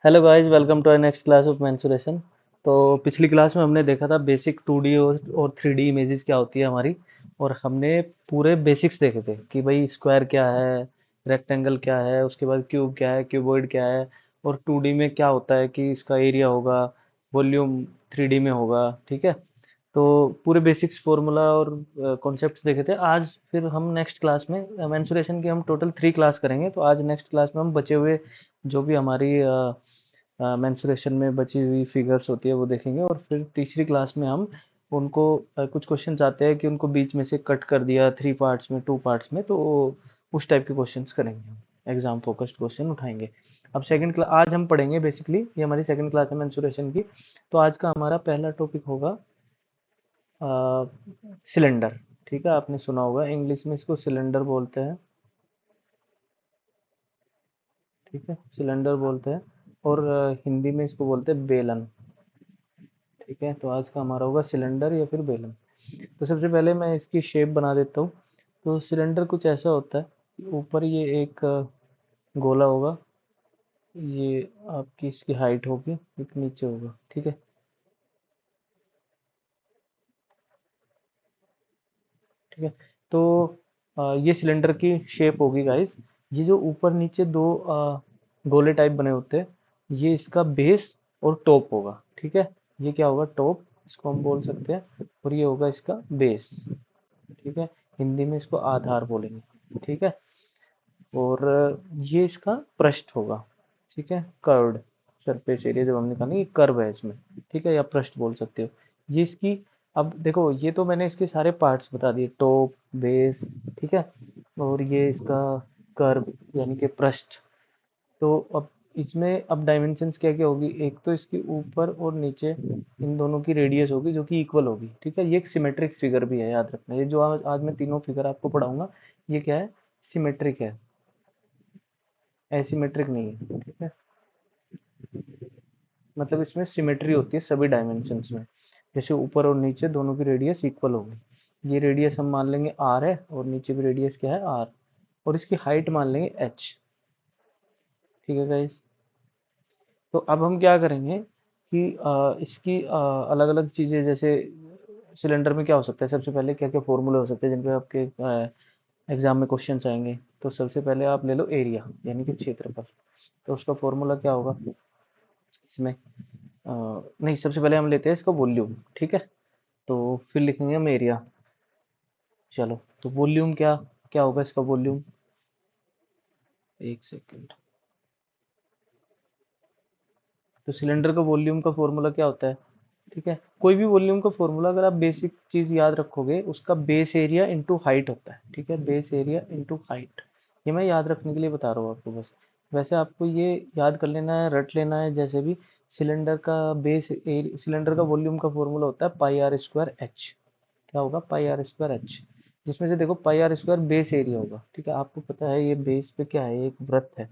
Hello guys, welcome to our next class of mensuration. तो पिछली class में हमने देखा था बेसिक 2D और 3D इमेजेस क्या होती है हमारी। और हमने पूरे बेसिक्स देखे थे कि भाई स्क्वायर क्या है, रेक्टेंगल क्या है, उसके बाद क्यूब क्या है, क्यूबॉइड क्या है, और 2D में क्या होता है कि इसका एरिया होगा, वॉल्यूम 3D में होगा। ठीक है। तो पूरे बेसिक्स फॉर्मूला और कॉन्सेप्ट्स देखे थे। आज फिर हम नेक्स्ट क्लास में मेंसुरेशन की हम टोटल 3 क्लास करेंगे। तो आज नेक्स्ट क्लास में हम बचे हुए जो भी हमारी मेंसुरेशन में बची हुई फिगर्स होती है वो देखेंगे। और फिर तीसरी क्लास में हम उनको कुछ क्वेश्चन आते हैं कि उनको बीच में से कट कर दिया 3 पार्ट्स में, 2 पार्ट्स में, तो उस टाइप के क्वेश्चंस करेंगे हम। एग्जाम फोकस्ड क्वेश्चन उठाएंगे। अब सेकंड क्लास आज हम पढ़ेंगे। बेसिकली ये हमारी सेकंड क्लास है मेंसुरेशन की। तो आज का हमारा पहला टॉपिक होगा सिलेंडर। ठीक है, आपने सुना होगा इंग्लिश में इसको सिलेंडर बोलते हैं। ठीक है, सिलेंडर बोलते हैं। और हिंदी में इसको बोलते हैं बेलन। ठीक है, तो आज का हमारा होगा सिलेंडर या फिर बेलन। तो सबसे पहले मैं इसकी शेप बना देता हूँ। तो सिलेंडर कुछ ऐसा होता है कि ऊपर ये एक गोला होगा। ये आपकी इसकी हाइट होगी, एक नीचे होगा। ठीक है। ठीक है। तो ये सिलेंडर की शेप होगी गाइस। ये जो ऊपर नीचे दो गोले टाइप बने होते हैं, ये इसका बेस और टॉप होगा। ठीक है। ये क्या होगा? टॉप, इसको हम बोल सकते हैं। और ये होगा इसका बेस। ठीक है। हिंदी में इसको आधार बोलेंगे। ठीक है। और ये इसका पृष्ठ होगा। ठीक है, कर्व्ड सरफेस एरिया जब हमने कहा ना, ये कर्व है इसमें। ठीक है, या पृष्ठ बोल सकते हो। ये इसकी, अब देखो, ये तो मैंने इसके सारे पार्ट्स बता दिए, टॉप, बेस। ठीक है। और ये इसका कर्व यानी कि पृष्ठ। तो अब इसमें अब डायमेंशंस क्या क्या होगी? एक तो इसकी ऊपर और नीचे इन दोनों की रेडियस होगी जो कि इक्वल होगी। ठीक है। ये एक सिमेट्रिक फिगर भी है, याद रखना। ये जो आज मैं तीनों फिगर आपको पढ़ाऊंगा, ये क्या है? सिमेट्रिक है, एसिमेट्रिक नहीं है। ठीक है। मतलब इसमें सिमेट्री होती है सभी डायमेंशंस में। जैसे ऊपर और नीचे दोनों की रेडियस इक्वल होगी। ये रेडियस हम मान लेंगे आर है, और नीचे भी रेडियस क्या है? आर। और इसकी हाइट मान लेंगे एच। ठीक है गाइस। तो अब हम क्या करेंगे कि इसकी अलग अलग चीजें, जैसे सिलेंडर में क्या हो सकता है, सबसे पहले क्या क्या फॉर्मूले हो सकते हैं जिन पे आपके एग्जाम में क्वेश्चन आएंगे। तो सबसे पहले आप ले लो एरिया यानी कि क्षेत्रफल। तो उसका फॉर्मूला क्या होगा इसमें? नहीं, सबसे पहले हम लेते हैं इसका वॉल्यूम। ठीक है। तो फिर लिखेंगे हम एरिया। चलो, तो वॉल्यूम क्या क्या होगा इसका वॉल्यूम? एक सेकेंड। तो सिलेंडर का वॉल्यूम का फॉर्मूला क्या होता है? ठीक है, कोई भी वॉल्यूम का फॉर्मूला अगर आप बेसिक चीज याद रखोगे, उसका बेस एरिया इंटू हाइट होता है। ठीक है, बेस एरिया इंटू हाइट। ये मैं याद रखने के लिए बता रहा हूँ आपको बस। वैसे आपको ये याद कर लेना है, रट लेना है। जैसे भी सिलेंडर का बेस एरिया, सिलेंडर का वॉल्यूम का फॉर्मूला होता है पाई आर स्क्वायर एच। क्या होगा? Pi are square H. जिसमें से देखो, पाई आर स्क्वायर बेस एरिया होगा। ठीक है, आपको पता है ये बेस पे क्या है? एक वृत्त है,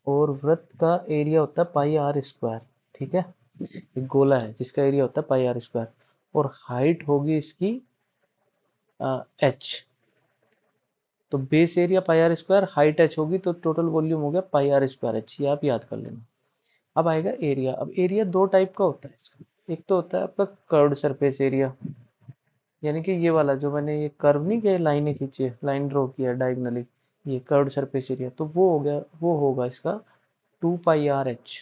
और वृत्त का एरिया होता है पाई आर स्क्वायर। ठीक है, एक गोला है जिसका एरिया होता है पाई आर स्क्वायर। और हाइट होगी इसकी एच। तो base area pi are square, height h होगी, तो टोटल वॉल्यूम हो गया पाई आर स्क्वायर एच। ये आप याद कर लेना। अब आएगा एरिया। अब एरिया दो टाइप का होता है इसका। एक तो होता है आपका कर्व्ड सरफेस एरिया, यानी कि ये वाला जो मैंने ये कर्व नहीं किया, लाइनें खींची है, लाइन ड्रॉ किया डायगनली, ये कर्व्ड सरफेस एरिया। तो वो हो गया, वो होगा इसका 2 पाई आर एच।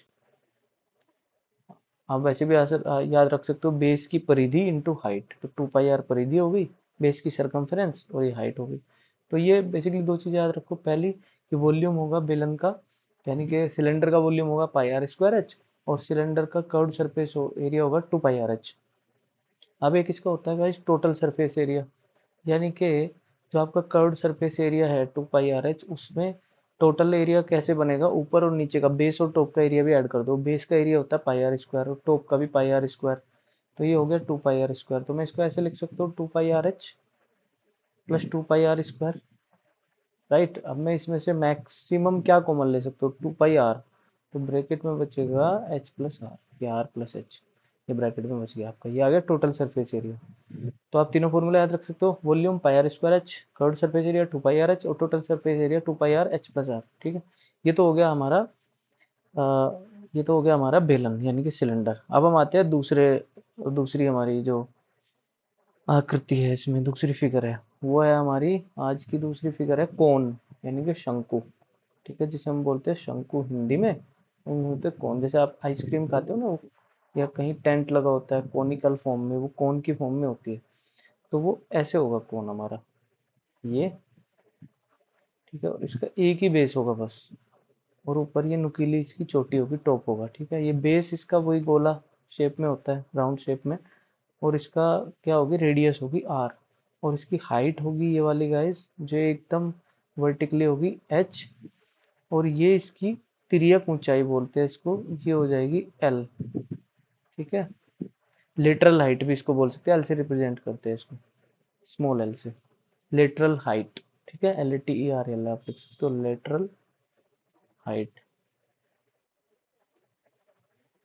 आप वैसे भी याद रख सकते हो, बेस की परिधि इंटू हाइट। तो 2 पाई आर परिधि हो गई, बेस की सरकमफ्रेंस, और ये हाइट हो गई। तो ये बेसिकली दो चीजें याद रखो। पहली कि वॉल्यूम होगा बेलन का, यानी कि सिलेंडर का वॉल्यूम होगा पाई आर स्क्वायर एच, और सिलेंडर का कर्व्ड सरफेस एरिया होगा 2 पाई आर एच। अब एक इसका होता है गाइस टोटल सरफेस एरिया, यानी कि जो आपका कर्व्ड सरफेस एरिया है 2 पाई आर एच, उसमें टोटल एरिया कैसे बनेगा? ऊपर और नीचे का, बेस और टॉप का एरिया भी ऐड कर दो। बेस का एरिया होता है पाई आर स्क्वायर, और टॉप का भी पाई आर स्क्वायर। तो ये हो गया 2 पाई आर स्क्वायर। तो मैं इसको ऐसे लिख सकता हूँ 2 pi R H plus 2 pi are square. Right. अब मैं इसमें से मैक्सिमम क्या कॉमन ले सकता हूँ? 2 पाई आर। तो ब्रैकेट में बचेगा एच प्लस आर, या आर प्लस एच। ये ब्रैकेट में बच गया आपका, ये आ गया टोटल सरफेस एरिया। तो आप तीनों फॉर्मूला याद रख सकते हो। Volume pi are square H, curved surface area 2 pi R H, और total surface area 2 pi R H plus R. ठीक है। ये तो हो गया हमारा ये तो हो गया हमारा बेलन यानी कि सिलेंडर। अब हम आते हैं दूसरी हमारी जो आकृति है, इसमें दूसरी फिगर है, वो है हमारी आज की दूसरी फिगर है कोन यानी कि शंकु। ठीक है, जिसे हम बोलते हैं शंकु हिंदी में, हम बोलते हैं कोन। जैसे आप आइसक्रीम खाते हो ना, या कहीं टेंट लगा होता है कोनिकल फॉर्म में, वो कोन की फॉर्म में होती है, तो वो ऐसे होगा कोन हमारा ये। ठीक है, और इसका एक ही बेस होगा बस, और ऊपर ये नुकीली इसकी चोटी होगी, टॉप होगा। ठीक है, ये बेस इसका वही गोला शेप में होता है, राउंड शेप में। और इसका क्या होगी, रेडियस होगी आर, और इसकी हाइट होगी ये वाली गाइस जो एकदम वर्टिकली होगी एच, और ये इसकी तिर्यक ऊंचाई बोलते हैं इसको, ये हो जाएगी एल। ठीक है, लेटरल हाइट भी इसको बोल सकते हैं, एल से रिप्रेजेंट करते हैं इसको, स्मॉल एल से, लेटरल हाइट। ठीक है, L A T E R L आप लिख सकते हो, लेटरल हाइट,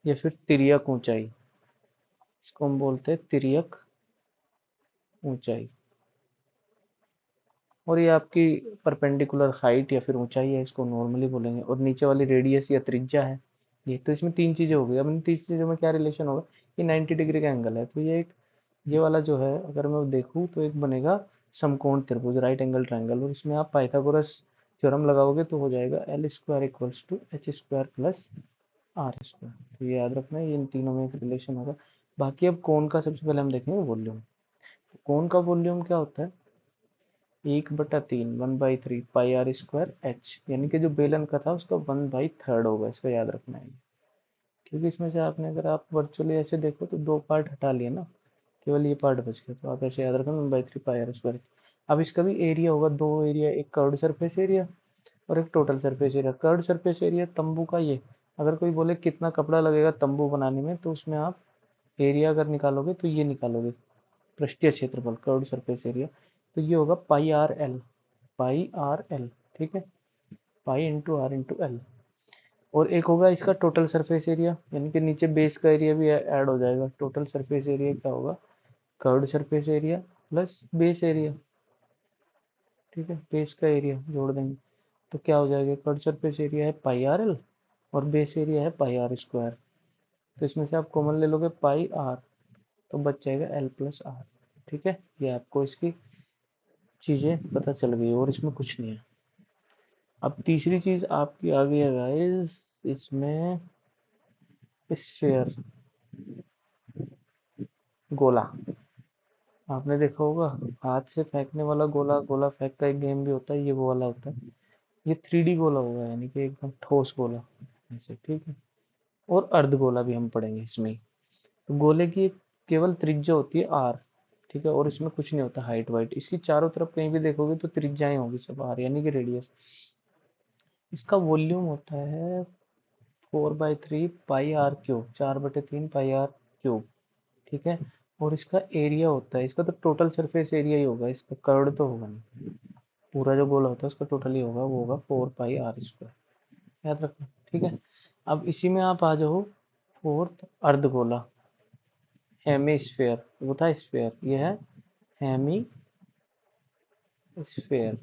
या फिर तिर्यक ऊंचाई, इसको हम बोलते हैं तिर्यक ऊंचाई। और ये आपकी परपेंडिकुलर हाइट या फिर ऊंचाई है, इसको नॉर्मली बोलेंगे। और नीचे वाली रेडियस या त्रिज्या है ये। तो इसमें तीन चीजें हो गई। अब इन तीन चीजों में क्या रिलेशन होगा, ये 90 डिग्री का एंगल है, तो ये वाला जो है अगर मैं देखूँ तो एक बनेगा समकोण त्रिभुज, राइट एंगल ट्रायंगल। और इसमें आप पाइथागोरस थ्योरम लगाओगे तो हो जाएगा l square equals to h square plus r square. तो ये याद रखना है, ये इन तीनों में एक रिलेशन होगा। बाकी अब कोण का सबसे पहले हम देखेंगे वॉल्यूम। तो कोण का वॉल्यूम क्या होता है, 1/3 1/3 पाई आर स्क्वायर एच, यानी कि जो बेलन का था उसका 1/3 होगा, इसका याद रखना है। क्योंकि इसमें से आपने, अगर आप वर्चुअली ऐसे देखो तो दो पार्ट हटा लिए ना, केवल ये पार्ट बच गया, तो आप ऐसे याद रखना 1/3 पाई आर स्क्वायर। अब इसका भी एरिया होगा, दो एरिया, एक कर्व्ड सरफेस एरिया और एक total surface area. Curved surface area तंबू का ये, अगर कोई बोले कितना कपड़ा लगेगा तंबू बनाने में, तो उसमें आप एरिया अगर निकालोगे तो ये निकालोगे, पृष्ठीय क्षेत्रफल, कर्व्ड सरफेस एरिया। तो ये होगा pi r l, pi r l. ठीक है, pi into r into l. और एक होगा इसका टोटल सरफेस एरिया, यानी कि नीचे बेस का एरिया भी ऐड हो जाएगा। टोटल सरफेस एरिया क्या होगा, curved surface area plus base area. ठीक है, बेस का एरिया जोड़ देंगे तो क्या हो जाएगा, कर्व्ड सरफेस एरिया है पाई आर एल और बेस एरिया है पाई आर स्क्वायर। तो इसमें से आप कॉमन ले लोगे पाई आर, तो बच जाएगा एल प्लस आर। ठीक है, ये आपको इसकी चीजें पता चल गई, और इसमें कुछ नहीं है। अब तीसरी चीज आपकी आ गई है गाइस, इसमें स्फेयर, गोला। आपने देखा होगा हाथ से फेंकने वाला गोला, गोला फेंक का एक गेम भी होता है, ये वो वाला होता है। ये 3D गोला होगा, यानी कि एकदम ठोस गोला ऐसे। ठीक है, और अर्ध गोला भी हम पढ़ेंगे इसमें ही। तो गोले की एक केवल त्रिज्या होती है आर। ठीक है, और इसमें कुछ नहीं होता हाइट वाइट, इसकी चारों तरफ कहीं भी देखोगे तो त्रिज्याएं होगी सब आर, यानी कि रेडियस। इसका वॉल्यूम होता है 4/3 pi R cube, 4/3 pi R cube. ठीक है, और इसका एरिया होता है, इसका तो टोटल सरफेस एरिया ही होगा, इसका कर्ड तो होगा नहीं, पूरा जो गोला होता है उसका टोटल ही होगा, वो होगा 4 पाई आर स्क्वायर, याद रखना। ठीक है, अब इसी में आप आ जाओ फोर्थ, अर्धगोला, हेमीस्फेयर। वो था स्फेयर, ये है हेमी स्फेयर,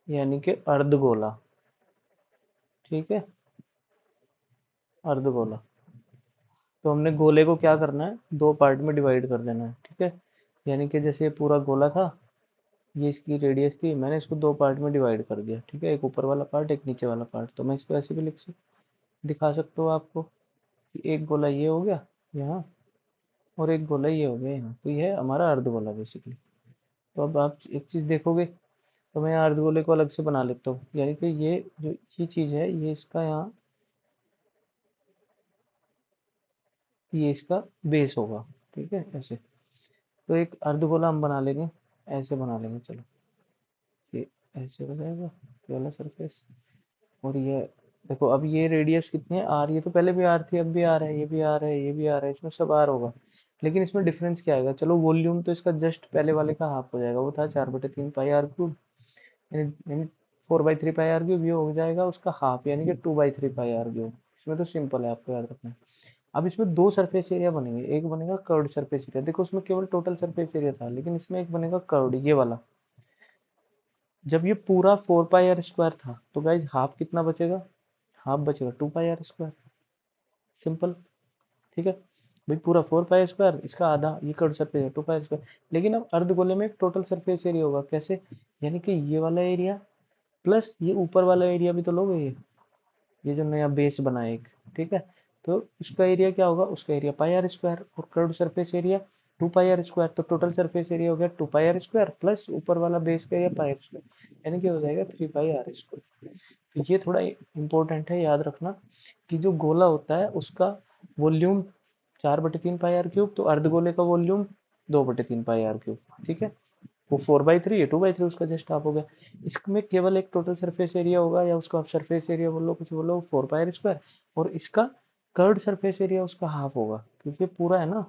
यानी कि अर्धगोला। ठीक है, अर्धगोला। तो हमने गोले को क्या करना है, दो पार्ट में डिवाइड कर देना है। ठीक है, यानी कि जैसे ये पूरा गोला था, ये इसकी रेडियस थी, मैंने इसको दो पार्ट में डिवाइड कर दिया। ठीक है, एक ऊपर वाला पार्ट, एक नीचे वाला पार्ट। तो मैं इसको ऐसे भी दिखा सकता हूँ आपको कि एक गोला ये हो गया यहाँ, और एक गोला ये हो गया यहाँ, तो ये है हमारा अर्धगोला बेसिकली। तो अब आप एक चीज़ देखोगे, तो मैं यहाँ अर्धगोले को अलग से बना लेता हूँ, यानी कि ये जो ये चीज़ है, ये इसका यहाँ, ये इसका बेस होगा। ठीक है, ऐसे। तो एक अर्धगोला हम बना लेंगे, ऐसे बना लेंगे, चलो ये ऐसे हो जाएगा ये वाला सरफेस। और ये देखो, अब ये रेडियस कितनी है आर, ये तो पहले भी आर थी, अब भी आर है, ये भी आर है, ये भी आर है, इसमें सब आर होगा। लेकिन इसमें डिफरेंस क्या आएगा, चलो वॉल्यूम तो इसका जस्ट पहले वाले का हाफ हो जाएगा, वो था 4/3 पाई आर क्यूब, यानी 4/3 पाई आर क्यूब, ये हो जाएगा उसका हाफ, यानी कि 2/3 पाई आर क्यूब। इसमें तो सिंपल है, आपको याद रखना है। अब इसमें दो सरफेस एरिया बनेंगे, एक बनेगा कर्व्ड सरफेस एरिया, देखो उसमें केवल टोटल सरफेस एरिया था, लेकिन इसमें एक बनेगा कर्व्ड, ये वाला। जब ये पूरा 4 पाई आर स्क्वायर था तो गाइज हाफ कितना बचेगा, हाफ बचेगा 2 पाई r स्क्वायर, सिंपल। ठीक है भाई, पूरा 4 पाई स्क्वायर, इसका आधा, ये कर्व सरफेस है 2 पाई स्क्वायर। लेकिन अब अर्धगोले में टोटल सरफेस एरिया होगा कैसे, यानी कि ये वाला एरिया प्लस ये ऊपर वाला एरिया भी तो लोगे, ये जो नया बेस बना है एक, ठीक है। तो उसका एरिया क्या होगा, उसका एरिया पाई r स्क्वायर, और कर्व सरफेस एरिया 2 पाई r स्क्वायर, तो टोटल सरफेस एरिया हो गया 2 पाई r स्क्वायर प्लस ऊपर वाला बेस का एरिया पाई r स्क्वायर, यानी कि हो जाएगा 3 पाई r स्क्वायर। तो ये थोड़ा इंपॉर्टेंट है, याद रखना कि जो गोला होता है उसका वॉल्यूम 4/3 पाई r क्यूब, तो अर्धगोले का वॉल्यूम 2/3 पाई r क्यूब, ठीक है। वो 4/3 है, 2/3 उसका जस्ट हाफ हो गया। इसमें केवल एक टोटल सरफेस एरिया होगा, या उसका आप सरफेस एरिया बोलो कुछ बोलो, 4 पाई r स्क्वायर, और इसका कर्ड सरफेस एरिया उसका हाफ होगा, क्योंकि ये पूरा है ना,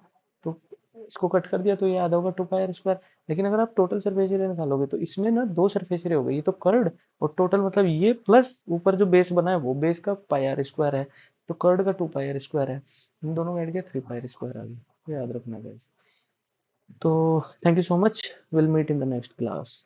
तो इसको कट कर दिया तो ये आधा होगा 2 पाई r स्क्वायर। लेकिन अगर आप टोटल सरफेस एरिया निकालोगे तो इसमें ना दो सरफेस एरिया हो गए, ये तो कर्ड और टोटल, मतलब ये प्लस ऊपर जो बेस बना है वो बेस का पाई r स्क्वायर है, तो कर्ड का 2 पाई r स्क्वायर है, इन दोनों का ऐड किया 3 पाई r स्क्वायर आ गया, याद रखना गाइस। तो thank you so much, will meet in the next class.